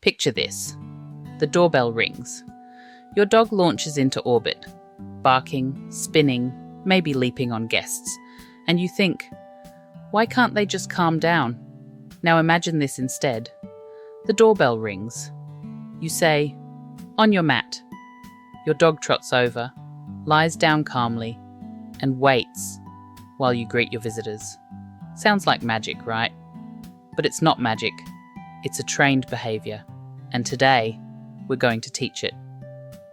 Picture this. The doorbell rings. Your dog launches into orbit, barking, spinning, maybe leaping on guests. And you think, why can't they just calm down? Now imagine this instead. The doorbell rings. You say, "On your mat." Your dog trots over, lies down calmly, and waits while you greet your visitors. Sounds like magic, right? But it's not magic. It's a trained behavior. And today, we're going to teach it.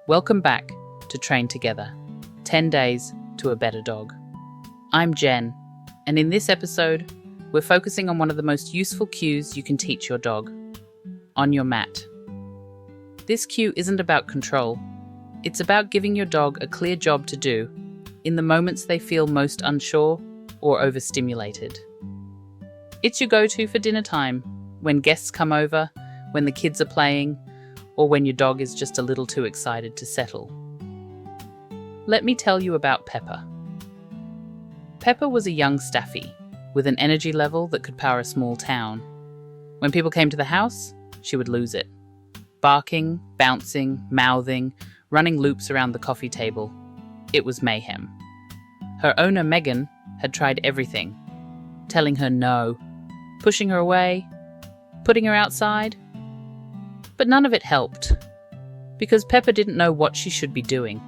Welcome back to Train Together, 10 Days to a Better Dog. I'm Jen, and in this episode, we're focusing on one of the most useful cues you can teach your dog: on your mat. This cue isn't about control. It's about giving your dog a clear job to do in the moments they feel most unsure or overstimulated. It's your go-to for dinner time, when guests come over, when the kids are playing, or when your dog is just a little too excited to settle. Let me tell you about Pepper. Pepper was a young staffy with an energy level that could power a small town. When people came to the house, she would lose it. Barking, bouncing, mouthing, running loops around the coffee table. It was mayhem. Her owner, Megan, had tried everything. Telling her no, pushing her away, putting her outside. But none of it helped, because Pepper didn't know what she should be doing.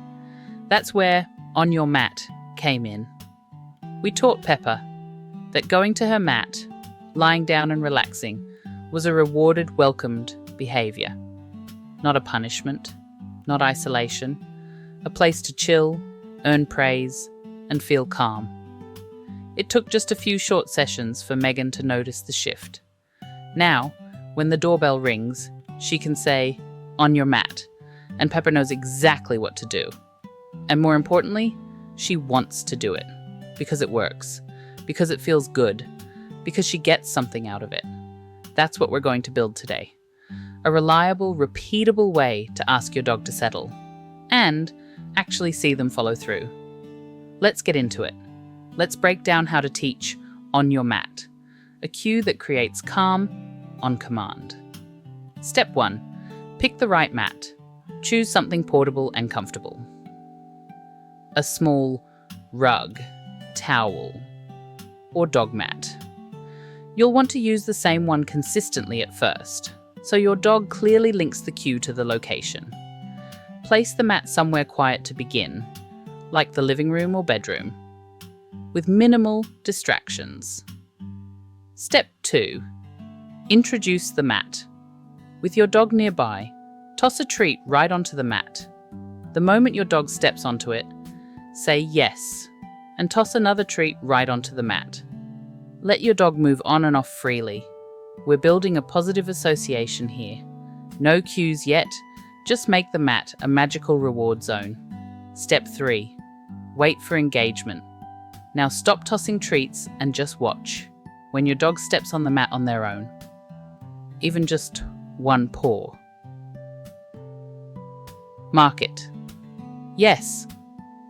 That's where On Your Mat came in. We taught Pepper that going to her mat, lying down and relaxing, was a rewarded, welcomed behavior. Not a punishment, not isolation, a place to chill, earn praise, and feel calm. It took just a few short sessions for Megan to notice the shift. Now, when the doorbell rings, she can say, "On your mat," and Pepper knows exactly what to do. And more importantly, she wants to do it, because it works, because it feels good, because she gets something out of it. That's what we're going to build today. A reliable, repeatable way to ask your dog to settle, and actually see them follow through. Let's get into it. Let's break down how to teach On Your Mat, a cue that creates calm on command. Step 1. Pick the right mat. Choose something portable and comfortable. A small rug, towel, or dog mat. You'll want to use the same one consistently at first, so your dog clearly links the cue to the location. Place the mat somewhere quiet to begin, like the living room or bedroom, with minimal distractions. Step 2. Introduce the mat. With your dog nearby, toss a treat right onto the mat. The moment your dog steps onto it, say yes, and toss another treat right onto the mat. Let your dog move on and off freely. We're building a positive association here. No cues yet, just make the mat a magical reward zone. Step 3. Wait for engagement. Now stop tossing treats and just watch. When your dog steps on the mat on their own. Even just one paw. Mark it. Yes,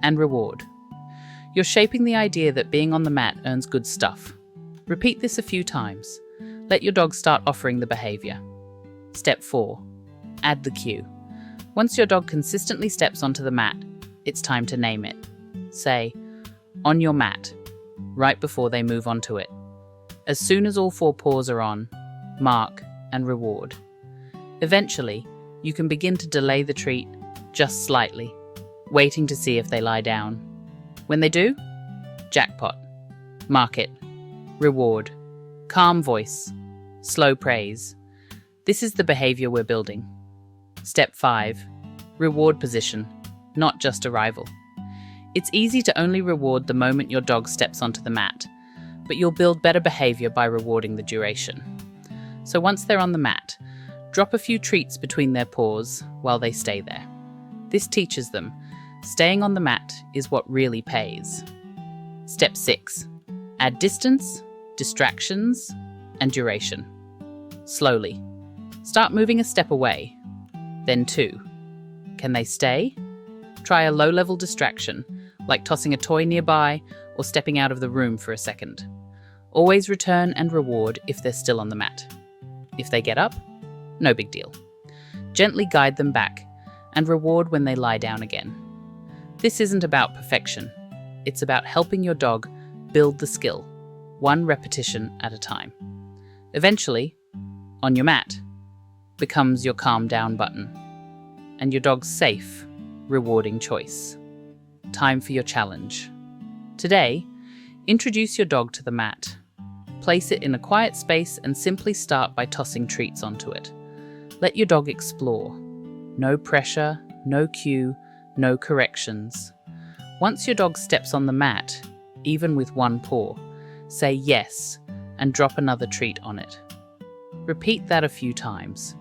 and reward. You're shaping the idea that being on the mat earns good stuff. Repeat this a few times. Let your dog start offering the behavior. Step 4. Add the cue. Once your dog consistently steps onto the mat, it's time to name it. Say, "On your mat," right before they move onto it. As soon as all 4 paws are on, mark and reward. Eventually, you can begin to delay the treat just slightly, waiting to see if they lie down. When they do, jackpot. Mark it. Reward. Calm voice. Slow praise. This is the behavior we're building. Step 5. Reward position, not just arrival. It's easy to only reward the moment your dog steps onto the mat, but you'll build better behavior by rewarding the duration. So once they're on the mat, drop a few treats between their paws while they stay there. This teaches them staying on the mat is what really pays. Step 6. Add distance, distractions, and duration. Slowly. Start moving a step away. Then 2. Can they stay? Try a low-level distraction, like tossing a toy nearby or stepping out of the room for a second. Always return and reward if they're still on the mat. If they get up, No big deal. Gently guide them back and reward when they lie down again. This isn't about perfection. It's about helping your dog build the skill, one repetition at a time. Eventually, on your mat becomes your calm down button and your dog's safe, rewarding choice. Time for your challenge. Today, introduce your dog to the mat. Place it in a quiet space and simply start by tossing treats onto it. Let your dog explore. No pressure, no cue, no corrections. Once your dog steps on the mat, even with one paw, say yes and drop another treat on it. Repeat that a few times.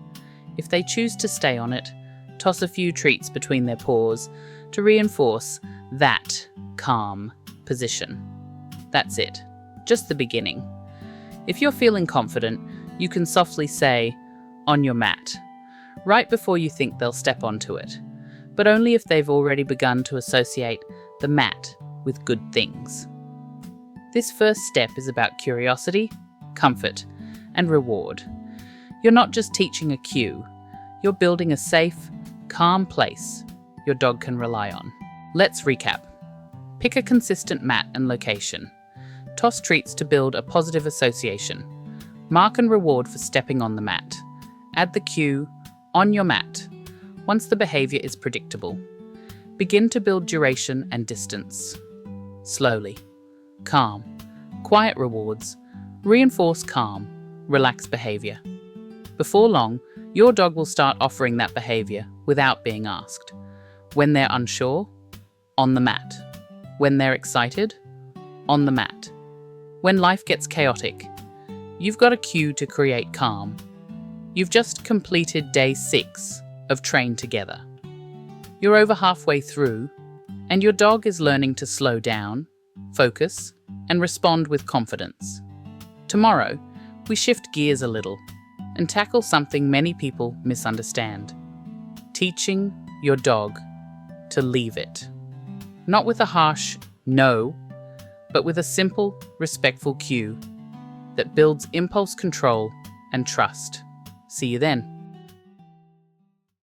If they choose to stay on it, toss a few treats between their paws to reinforce that calm position. That's it, just the beginning. If you're feeling confident, you can softly say, "On your mat," right before you think they'll step onto it, but only if they've already begun to associate the mat with good things. This first step is about curiosity, comfort, and reward. You're not just teaching a cue, you're building a safe, calm place your dog can rely on. Let's recap. Pick a consistent mat and location. Toss treats to build a positive association. Mark and reward for stepping on the mat. Add the cue, "On your mat," once the behavior is predictable. Begin to build duration and distance. Slowly. Calm. Quiet rewards. Reinforce calm, relaxed behavior. Before long, your dog will start offering that behavior without being asked. When they're unsure, on the mat. When they're excited, on the mat. When life gets chaotic, you've got a cue to create calm. You've just completed day 6 of Train Together. You're over halfway through, and your dog is learning to slow down, focus, and respond with confidence. Tomorrow, we shift gears a little and tackle something many people misunderstand. Teaching your dog to leave it. Not with a harsh no, but with a simple, respectful cue that builds impulse control and trust. See you then.